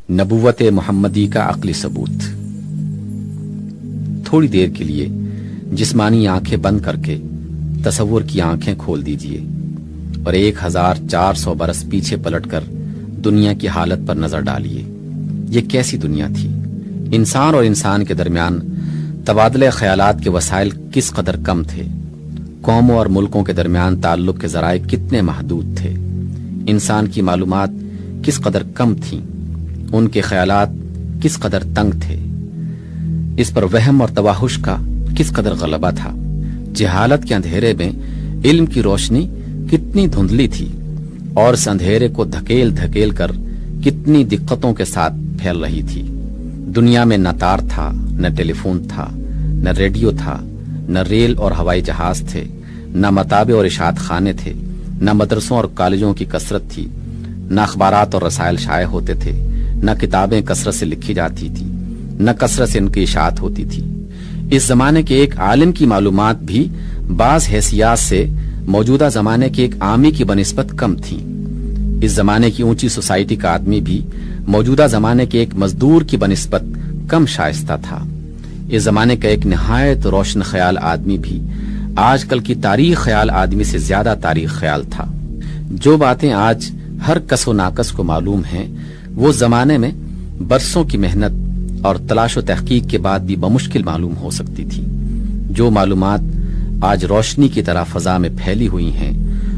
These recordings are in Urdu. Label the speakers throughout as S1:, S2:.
S1: نبوت محمدی کا عقلی ثبوت۔ تھوڑی دیر کے لیے جسمانی آنکھیں بند کر کے تصور کی آنکھیں کھول دیجئے اور 1400 برس پیچھے پلٹ کر دنیا کی حالت پر نظر ڈالیے۔ یہ کیسی دنیا تھی؟ انسان اور انسان کے درمیان تبادلہ خیالات کے وسائل کس قدر کم تھے، قوموں اور ملکوں کے درمیان تعلق کے ذرائع کتنے محدود تھے، انسان کی معلومات کس قدر کم تھیں، ان کے خیالات کس قدر تنگ تھے، اس پر وہم اور توحش کا کس قدر غلبہ تھا، جہالت کے اندھیرے میں علم کی روشنی کتنی دھندلی تھی اور اس اندھیرے کو دھکیل دھکیل کر کتنی دقتوں کے ساتھ پھیل رہی تھی۔ دنیا میں نہ تار تھا، نہ ٹیلی فون تھا، نہ ریڈیو تھا، نہ ریل اور ہوائی جہاز تھے، نہ مطابع اور اشاعت خانے تھے، نہ مدرسوں اور کالجوں کی کثرت تھی، نہ اخبارات اور رسائل شائع ہوتے تھے، نہ کتابیں کثرت سے لکھی جاتی تھی، نہ کثرت سے ان کی اشاعت ہوتی تھی۔ اس زمانے کے ایک عالم کی معلومات بھی بعض حیثیات سے موجودہ زمانے کے ایک عامی کی بنسبت کم تھیں۔ اس زمانے کی اونچی سوسائٹی کا آدمی بھی موجودہ زمانے کے ایک مزدور کی بنسبت کم شائستہ تھا۔ اس زمانے کا ایک نہایت روشن خیال آدمی بھی آج کل کی تاریخ خیال آدمی سے زیادہ تاریخ خیال تھا۔ جو باتیں آج ہر کس و ناکس کو معلوم ہیں، وہ زمانے میں برسوں کی محنت اور تلاش و تحقیق کے بعد بھی بمشکل معلوم ہو سکتی تھی۔ جو معلومات آج روشنی کی طرح فضا میں پھیلی ہوئی ہیں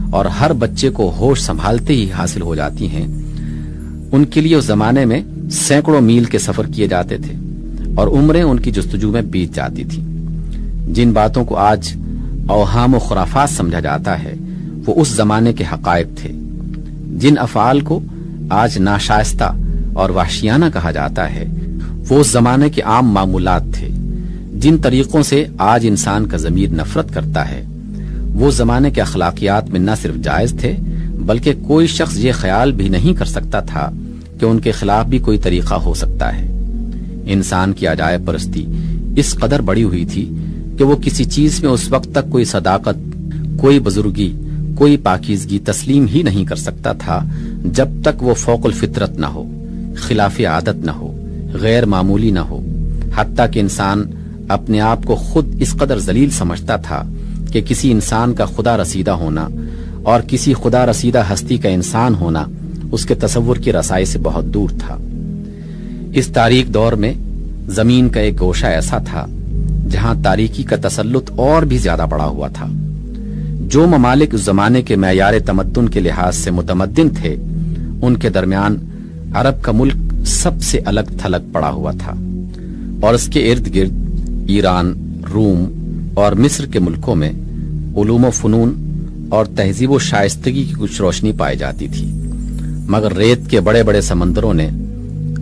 S1: اور ہر بچے کو ہوش سنبھالتے ہی حاصل ہو جاتی ہیں، ان کے لیے اس زمانے میں سینکڑوں میل کے سفر کیے جاتے تھے اور عمریں ان کی جستجو میں بیت جاتی تھی۔ جن باتوں کو آج اوہام و خرافات سمجھا جاتا ہے، وہ اس زمانے کے حقائق تھے۔ جن افعال کو آج ناشائستہ اور وحشیانہ کہا جاتا ہے، وہ اس زمانے کے عام معمولات تھے۔ جن طریقوں سے آج انسان کا ضمیر نفرت کرتا ہے، وہ زمانے کے اخلاقیات میں نہ صرف جائز تھے، بلکہ کوئی شخص یہ خیال بھی نہیں کر سکتا تھا کہ ان کے خلاف بھی کوئی طریقہ ہو سکتا ہے۔ انسان کی عجائب پرستی اس قدر بڑی ہوئی تھی کہ وہ کسی چیز میں اس وقت تک کوئی صداقت، کوئی بزرگی، کوئی پاکیزگی تسلیم ہی نہیں کر سکتا تھا جب تک وہ فوق الفطرت نہ ہو، خلاف عادت نہ ہو، غیر معمولی نہ ہو۔ حتیٰ کہ انسان اپنے آپ کو خود اس قدر ذلیل سمجھتا تھا کہ کسی انسان کا خدا رسیدہ ہونا اور کسی خدا رسیدہ ہستی کا انسان ہونا اس کے تصور کی رسائی سے بہت دور تھا۔ اس تاریک دور میں زمین کا ایک گوشہ ایسا تھا جہاں تاریکی کا تسلط اور بھی زیادہ بڑا ہوا تھا۔ جو ممالک اس زمانے کے معیار تمدن کے لحاظ سے متمدن تھے، ان کے درمیان عرب کا ملک سب سے الگ تھلگ پڑا ہوا تھا، اور اس کے ارد گرد ایران، روم اور مصر کے ملکوں میں علوم و فنون اور تہذیب و شائستگی کی کچھ روشنی پائی جاتی تھی، مگر ریت کے بڑے بڑے سمندروں نے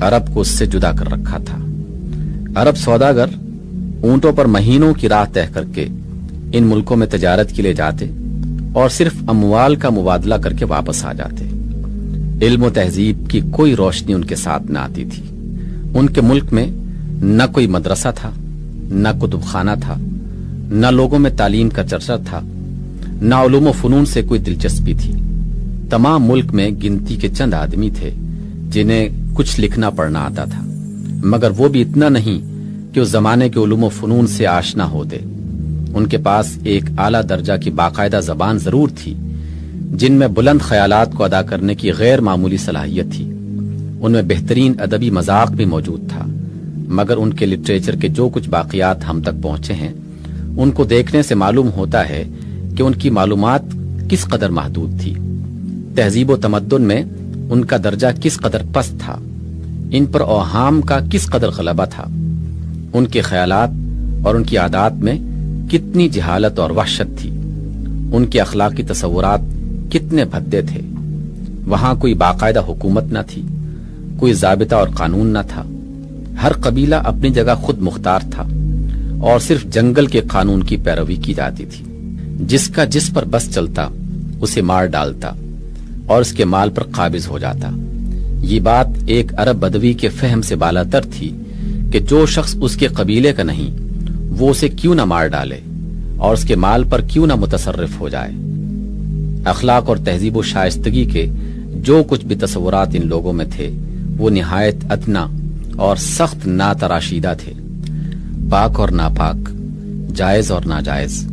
S1: عرب کو اس سے جدا کر رکھا تھا۔ عرب سوداگر اونٹوں پر مہینوں کی راہ طے کر کے ان ملکوں میں تجارت کے لیے جاتے اور صرف اموال کا مبادلہ کر کے واپس آ جاتے۔ علم و تہذیب کی کوئی روشنی ان کے ساتھ نہ آتی تھی۔ ان کے ملک میں نہ کوئی مدرسہ تھا، نہ کتب خانہ تھا، نہ لوگوں میں تعلیم کا چرچا تھا، نہ علوم و فنون سے کوئی دلچسپی تھی۔ تمام ملک میں گنتی کے چند آدمی تھے جنہیں کچھ لکھنا پڑھنا آتا تھا، مگر وہ بھی اتنا نہیں کہ اس زمانے کے علوم و فنون سے آشنا ہوتے۔ ان کے پاس ایک اعلیٰ درجہ کی باقاعدہ زبان ضرور تھی، جن میں بلند خیالات کو ادا کرنے کی غیر معمولی صلاحیت تھی۔ ان میں بہترین ادبی مذاق بھی موجود تھا، مگر ان کے لٹریچر کے جو کچھ باقیات ہم تک پہنچے ہیں، ان کو دیکھنے سے معلوم ہوتا ہے کہ ان کی معلومات کس قدر محدود تھی۔ تہذیب و تمدن میں ان کا درجہ کس قدر پست تھا، ان پر اوہام کا کس قدر غلبہ تھا، ان کے خیالات اور ان کی عادات میں کتنی جہالت اور وحشت تھی، ان کے اخلاقی تصورات کتنے بھدے تھے۔ وہاں کوئی باقاعدہ حکومت نہ تھی، کوئی ضابطہ اور قانون نہ تھا، ہر قبیلہ اپنی جگہ خود مختار تھا اور صرف جنگل کے قانون کی پیروی کی جاتی تھی۔ جس کا جس پر بس چلتا اسے مار ڈالتا اور اس کے مال پر قابض ہو جاتا۔ یہ بات ایک عرب بدوی کے فہم سے بالاتر تھی کہ جو شخص اس کے قبیلے کا نہیں، وہ اسے کیوں نہ مار ڈالے اور اس کے مال پر کیوں نہ متصرف ہو جائے۔ اخلاق اور تہذیب و شائستگی کے جو کچھ بھی تصورات ان لوگوں میں تھے، وہ نہایت ادنا اور سخت ناتراشیدہ تھے۔ پاک اور ناپاک، جائز اور ناجائز،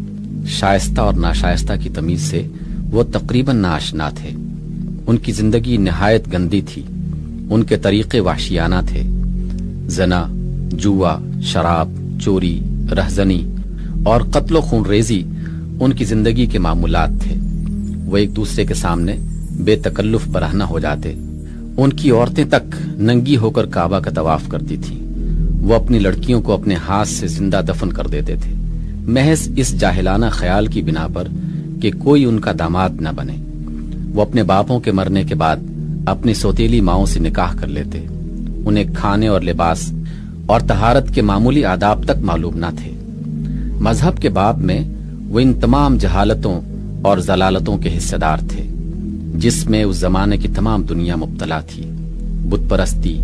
S1: شائستہ اور ناشائستہ کی تمیز سے وہ تقریباً ناآشنا تھے۔ ان کی زندگی نہایت گندی تھی، ان کے طریقے وحشیانہ تھے۔ زنا، جوا، شراب، چوری، رہزنی اور قتل و خون ریزی ان کی زندگی کے معمولات تھے۔ وہ ایک دوسرے کے سامنے بے تکلف برہنہ ہو جاتے۔ ان کی عورتیں تک ننگی ہو کر کعبہ کا طواف کرتی تھیں۔ وہ اپنی لڑکیوں کو اپنے ہاتھ سے زندہ دفن کر دیتے تھے، محض اس جاہلانہ خیال کی بنا پر کہ کوئی ان کا داماد نہ بنے۔ وہ اپنے باپوں کے مرنے کے بعد اپنی سوتیلی ماؤں سے نکاح کر لیتے۔ انہیں کھانے اور لباس اور طہارت کے معمولی آداب تک معلوم نہ تھے۔ مذہب کے باب میں وہ ان تمام جہالتوں اور ضلالتوں کے حصے دار تھے جس میں اس زمانے کی تمام دنیا مبتلا تھی۔ بت پرستی،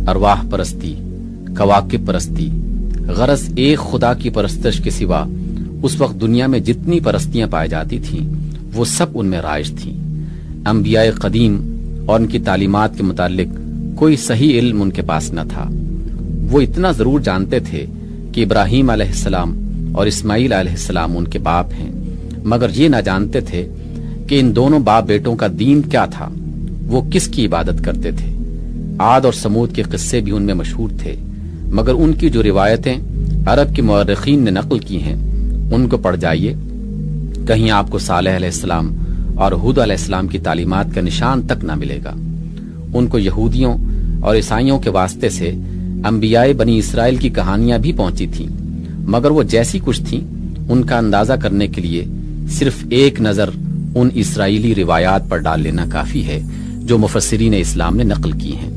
S1: ارواح پرستی، کواکب پرستی، غرض ایک خدا کی پرستش کے سوا اس وقت دنیا میں جتنی پرستیاں پائی جاتی تھیں وہ سب ان میں رائج تھیں۔ انبیاء قدیم اور ان کی تعلیمات کے متعلق کوئی صحیح علم ان کے پاس نہ تھا۔ وہ اتنا ضرور جانتے تھے کہ ابراہیم علیہ السلام اور اسماعیل علیہ السلام ان کے باپ ہیں، مگر یہ نہ جانتے تھے کہ ان دونوں باپ بیٹوں کا دین کیا تھا، وہ کس کی عبادت کرتے تھے۔ عاد اور سمود کے قصے بھی ان میں مشہور تھے، مگر ان کی جو روایتیں عرب کے مورخین نے نقل کی ہیں ان کو پڑھ جائیے، کہیں آپ کو صالح علیہ السلام اور ہود علیہ السلام کی تعلیمات کا نشان تک نہ ملے گا۔ ان کو یہودیوں اور عیسائیوں کے واسطے سے انبیاء بنی اسرائیل کی کہانیاں بھی پہنچی تھیں، مگر وہ جیسی کچھ تھیں ان کا اندازہ کرنے کے لیے صرف ایک نظر ان اسرائیلی روایات پر ڈال لینا کافی ہے جو مفسرین اسلام نے نقل کی ہیں۔